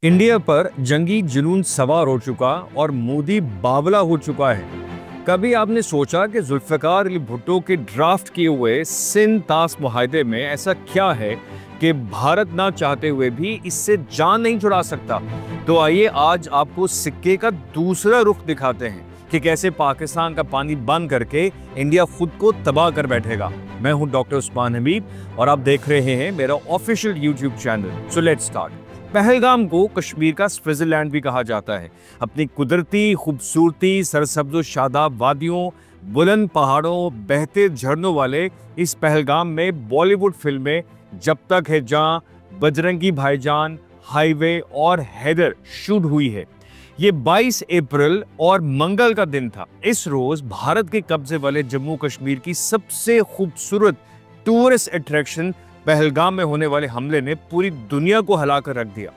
India पर जंगी जुनून सवार हो चुका और मोदी बावला हो चुका है। कभी आपने सोचा कि जुल्फिकार अली भुट्टो के ड्राफ्ट किए हुए सिंध तास मुआहदे में ऐसा क्या है कि भारत ना चाहते हुए भी इससे जान नहीं छुड़ा सकता? तो आइए आज आपको सिक्के का दूसरा रुख दिखाते हैं कि कैसे पाकिस्तान का पानी बंद करके इंडिया खुद को तबाह कर बैठेगा। मैं हूं डॉक्टर उस्मान हबीब और आप देख रहे हैं मेरा official YouTube channel. So let's start. Pahalgam को कश्मीर का स्विट्जरलैंड भी कहा जाता है। अपनी कुदरती खूबसूरती, सरसब्ज़ शादाब वादियों, बुलंद पहाड़ों, बहते झरनों वाले इस पहलगाम में बॉलीवुड फिल्में जब तक है जहां, बजरंगी भाईजान, हाईवे और हैदर शूट हुई है। ये 22 अप्रैल और मंगल का दिन था। इस रोज भारत के कब्जे वाले जम्मू कश्मीर की सबसे खूबसूरत टूरिस्ट अट्रैक्शन पहलगाम में होने वाले हमले ने पूरी दुनिया को हिलाकर रख दिया।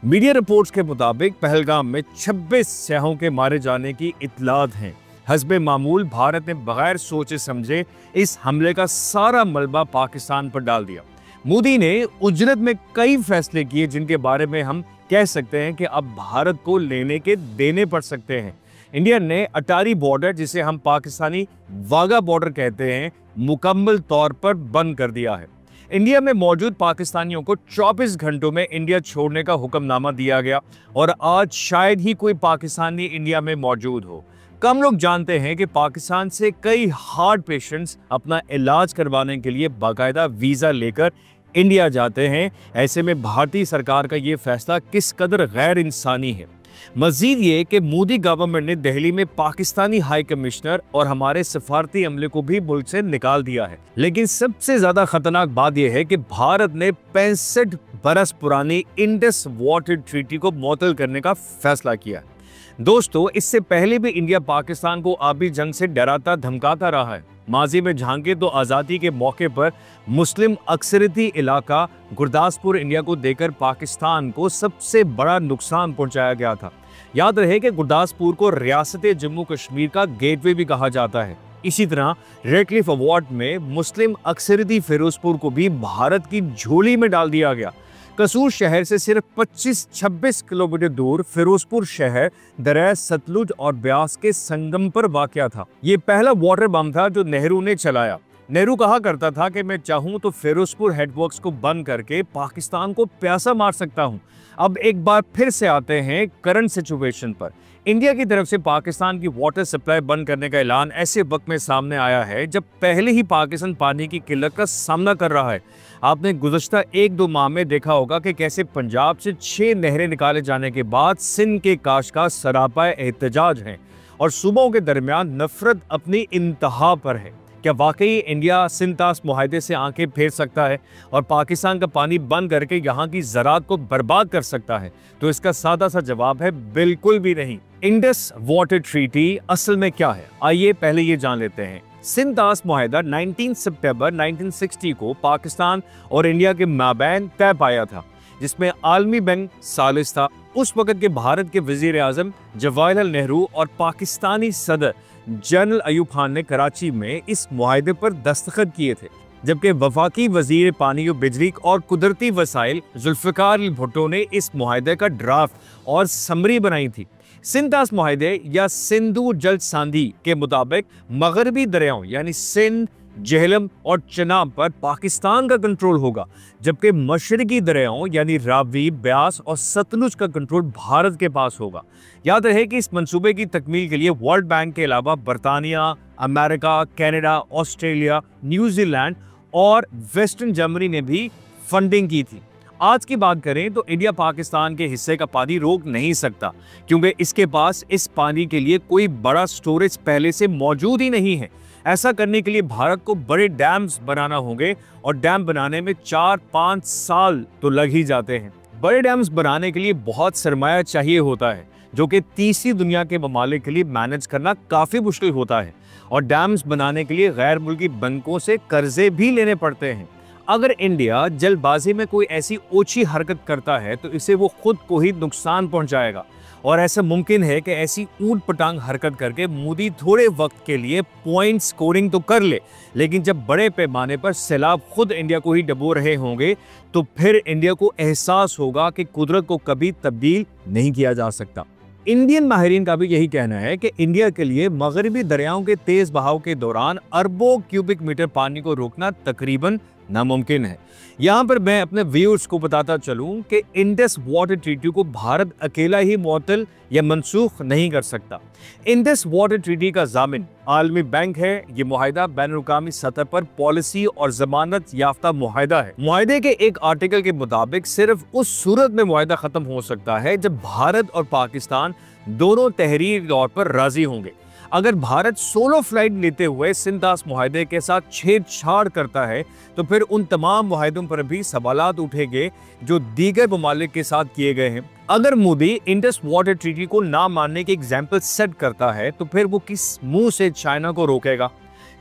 मीडिया रिपोर्ट्स के मुताबिक पहलगाम में 26 सियाहों के मारे जाने की इत्तलात हैं। हस्बे मामूल भारत ने बगैर सोचे समझे इस हमले का सारा मलबा पाकिस्तान पर डाल दिया। मोदी ने उजरत में कई फैसले किए जिनके बारे में हम कह सकते हैं कि अब भारत को लेने के देने पड़ सकते हैं। इंडिया ने अटारी बॉर्डर, जिसे हम पाकिस्तानी वाघा बॉर्डर कहते हैं, मुकम्मल तौर पर बंद कर दिया है। इंडिया में मौजूद पाकिस्तानियों को 24 घंटों में इंडिया छोड़ने का हुक्मनामा दिया गया और आज शायद ही कोई पाकिस्तानी इंडिया में मौजूद हो। कम लोग जानते हैं कि पाकिस्तान से कई हार्ट पेशेंट्स अपना इलाज करवाने के लिए बाकायदा वीज़ा लेकर इंडिया जाते हैं। ऐसे में भारतीय सरकार का ये फैसला किस कदर गैर इंसानी है। मजीद ये कि मोदी गवर्नमेंट ने दिल्ली में पाकिस्तानी हाई कमिश्नर और हमारे सफारती अमले को भी मुल्क से निकाल दिया है। लेकिन सबसे ज्यादा खतरनाक बात यह है कि भारत ने 65 बरस पुरानी इंडस वाटर ट्रीटी को मुअत्तल करने का फैसला किया है। दोस्तों, इससे पहले भी इंडिया पाकिस्तान को आबी जंग से डराता धमकाता रहा है। माजी में झांके तो आज़ादी के मौके पर मुस्लिम अक्सरती इलाका गुरदासपुर इंडिया को देकर पाकिस्तान को सबसे बड़ा नुकसान पहुंचाया गया था। याद रहे कि गुरदासपुर को रियासत जम्मू कश्मीर का गेटवे भी कहा जाता है। इसी तरह रेड क्लिफ अवार्ड में मुस्लिम अक्सरती फिरोजपुर को भी भारत की झोली में डाल दिया गया। कसूर शहर से सिर्फ 25-26 किलोमीटर दूर फिरोजपुर शहर दरिया सतलुज और ब्यास के संगम पर वाक़या था। ये पहला वाटर बम था जो नेहरू ने चलाया। नेहरू कहा करता था कि मैं चाहूं तो फिरोजपुर हेडवर्क्स को बंद करके पाकिस्तान को प्यासा मार सकता हूं। अब एक बार फिर से आते हैं करंट सिचुएशन पर। इंडिया की तरफ से पाकिस्तान की वाटर सप्लाई बंद करने का ऐलान ऐसे वक्त में सामने आया है जब पहले ही पाकिस्तान पानी की किल्लत का सामना कर रहा है। आपने गुज़श्ता 1-2 माह में देखा होगा कि कैसे पंजाब से 6 नहरें निकाले जाने के बाद सिंध के काश का सरापा एहतजाज हैं और सूबों के दरमियान नफरत अपनी इंतहा पर है। क्या वाकई इंडिया सिंध तास मुआहदे से आंखें फेर सकता है और पाकिस्तान का पानी बंद करके यहाँ की ज़राअत को बर्बाद कर सकता है? तो इसका सादा सा जवाब है बिल्कुल भी नहीं। इंडस वाटर ट्रीटी असल में क्या है, आइए पहले ये जान लेते हैं। सिंध तास मुआहदा 19 सितंबर 1960 को पाकिस्तान और इंडिया के माबैन तय पाया था, जिसमें आलमी बैंक सालिस था। उस वक्त के भारत के वजीर आजम जवाहरलाल नेहरू और पाकिस्तानी सदर जनरल अयूब खान ने कराची में इस मुआहदे पर दस्तखत किए थे, जबकि वफाकी वजीर पानी और बिजली और कुदरती वसाइल जुल्फिकार अली भुट्टो ने इस मुआहदे का ड्राफ्ट और समरी बनाई थी। सिंध तास मुआहदे या सिंधु जल सांधी के मुताबिक मगरबी दरियाओं यानी सिंध, झेलम और चनाब पर पाकिस्तान का कंट्रोल होगा, जबकि मशरकी दरियाओं यानी रावी, ब्यास और सतलुज का कंट्रोल भारत के पास होगा। याद रहे कि इस मंसूबे की तकमील के लिए वर्ल्ड बैंक के अलावा बरतानिया, अमेरिका, कनाडा, ऑस्ट्रेलिया, न्यूजीलैंड और वेस्टर्न जर्मनी ने भी फंडिंग की थी। आज की बात करें तो इंडिया पाकिस्तान के हिस्से का पानी रोक नहीं सकता, क्योंकि इसके पास इस पानी के लिए कोई बड़ा स्टोरेज पहले से मौजूद ही नहीं है। ऐसा करने के लिए भारत को बड़े डैम्स बनाना होंगे और डैम बनाने में 4-5 साल तो लग ही जाते हैं। बड़े डैम्स बनाने के लिए बहुत सरमाया चाहिए होता है, जो कि तीसरी दुनिया के ममालिक के लिए मैनेज करना काफ़ी मुश्किल होता है और डैम्स बनाने के लिए गैर मुल्की बैंकों से कर्जे भी लेने पड़ते हैं। अगर इंडिया जल्दबाजी में कोई ऐसी ओछी हरकत करता है तो इसे वो खुद को ही नुकसान पहुंचाएगा। और ऐसा मुमकिन है कि ऐसी ऊट पटांग हरकत करके मोदी थोड़े वक्त के लिए पॉइंट स्कोरिंग तो कर ले, लेकिन जब बड़े पैमाने पर सैलाब खुद इंडिया को ही डबो रहे होंगे तो फिर इंडिया को एहसास होगा कि कुदरत को कभी तब्दील नहीं किया जा सकता। इंडियन माहिरीन का भी यही कहना है कि इंडिया के लिए मगरबी दरियाओं के तेज बहाव के दौरान अरबों क्यूबिक मीटर पानी को रोकना तकरीबन नामुमकिन है। यहाँ पर मैं अपने व्यूअर्स को बताता चलूं कि इंडस वाटर ट्रीटी को भारत अकेला ही मुअत्तल या मनसूख नहीं कर सकता। इंडस वाटर ट्रीटी का जामिन आलमी बैंक है। ये मुआहिदा बैनुल-अक़वामी सतह पर पॉलिसी और जमानत याफ्ता मुआहिदा है। मुआहिदे के एक आर्टिकल के मुताबिक सिर्फ उस सूरत में मुआहिदा खत्म हो सकता है जब भारत और पाकिस्तान दोनों तहरीरी तौर पर राजी होंगे। अगर भारत सोलो फ्लाइट लेते हुए सिंध-तास मुआहिदे के साथ छेड़छाड़ करता है तो फिर उन तमाम मुआहिदों पर भी सवालात उठेंगे जो दीगर ममालिक के साथ किए गए हैं। अगर मोदी इंडस वाटर ट्रीटी को ना मानने के एग्जाम्पल सेट करता है तो फिर वो किस मुंह से चाइना को रोकेगा?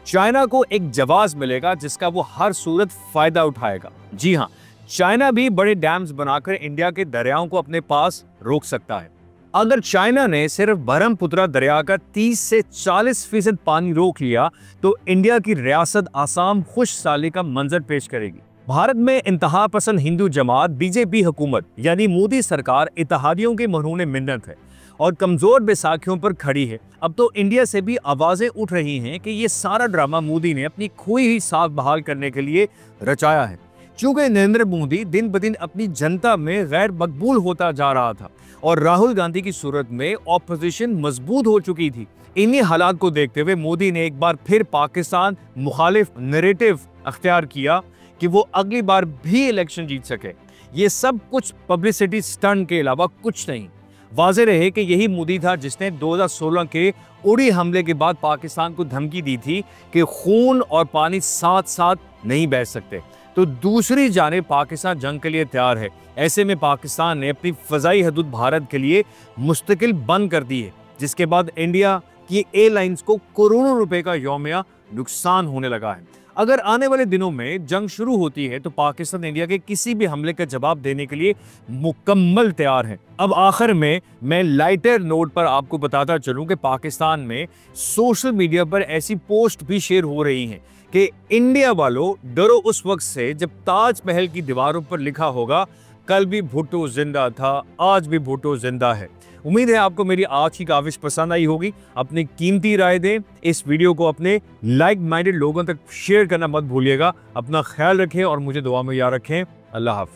चाइना को एक जवाब मिलेगा जिसका वो हर सूरत फायदा उठाएगा। जी हाँ, चाइना भी बड़े डैम्स बनाकर इंडिया के दरियाओं को अपने पास रोक सकता है। अगर चाइना ने सिर्फ ब्रह्मपुत्र दरिया का 30 से 40% पानी रोक लिया तो इंडिया की रियासत आसाम खुशहाली का मंजर पेश करेगी। भारत में इंतहा पसंद हिंदू जमात बीजेपी हुकूमत यानी मोदी सरकार इत्तेहादियों के मरहून मिन्नत है और कमजोर बैसाखियों पर खड़ी है। अब तो इंडिया से भी आवाजें उठ रही हैं कि ये सारा ड्रामा मोदी ने अपनी खोई हुई साख बहाल करने के लिए रचाया है। चूंकि नरेंद्र मोदी दिन ब दिन अपनी जनता में गैर मकबूल होता जा रहा था और राहुल गांधी की सूरत में ऑपोजिशन मजबूत हो चुकी थी, इन्हीं हालात को देखते हुए मोदी ने एक बार फिर पाकिस्तान मुखालिफ नैरेटिव अख्तियार किया कि वो अगली बार भी इलेक्शन जीत सके। ये सब कुछ पब्लिसिटी स्टंट के अलावा कुछ नहीं। वाज़ेह रहे कि यही मोदी था जिसने 2016 के उड़ी हमले के बाद पाकिस्तान को धमकी दी थी कि खून और पानी साथ साथ नहीं बह सकते। तो दूसरी जानिब पाकिस्तान जंग के लिए तैयार है। ऐसे में पाकिस्तान ने अपनी फ़ज़ाई हदूद भारत के लिए मुस्तकिल बंद कर दी है, जिसके बाद इंडिया की एयरलाइंस को करोड़ों रुपए का यौमिया नुकसान होने लगा है। अगर आने वाले दिनों में जंग शुरू होती है तो पाकिस्तान इंडिया के किसी भी हमले का जवाब देने के लिए मुकम्मल तैयार है। अब आखिर में मैं लाइटर नोट पर आपको बताता चलूं कि पाकिस्तान में सोशल मीडिया पर ऐसी पोस्ट भी शेयर हो रही हैं कि इंडिया वालों डरो उस वक्त से जब ताजमहल की दीवारों पर लिखा होगा कल भी भुट्टो जिंदा था, आज भी भुट्टो जिंदा है। उम्मीद है आपको मेरी आज की काविश पसंद आई होगी। अपनी कीमती राय दें, इस वीडियो को अपने लाइक माइंडेड लोगों तक शेयर करना मत भूलिएगा। अपना ख्याल रखें और मुझे दुआ में याद रखें। अल्लाह हाफ़िज़।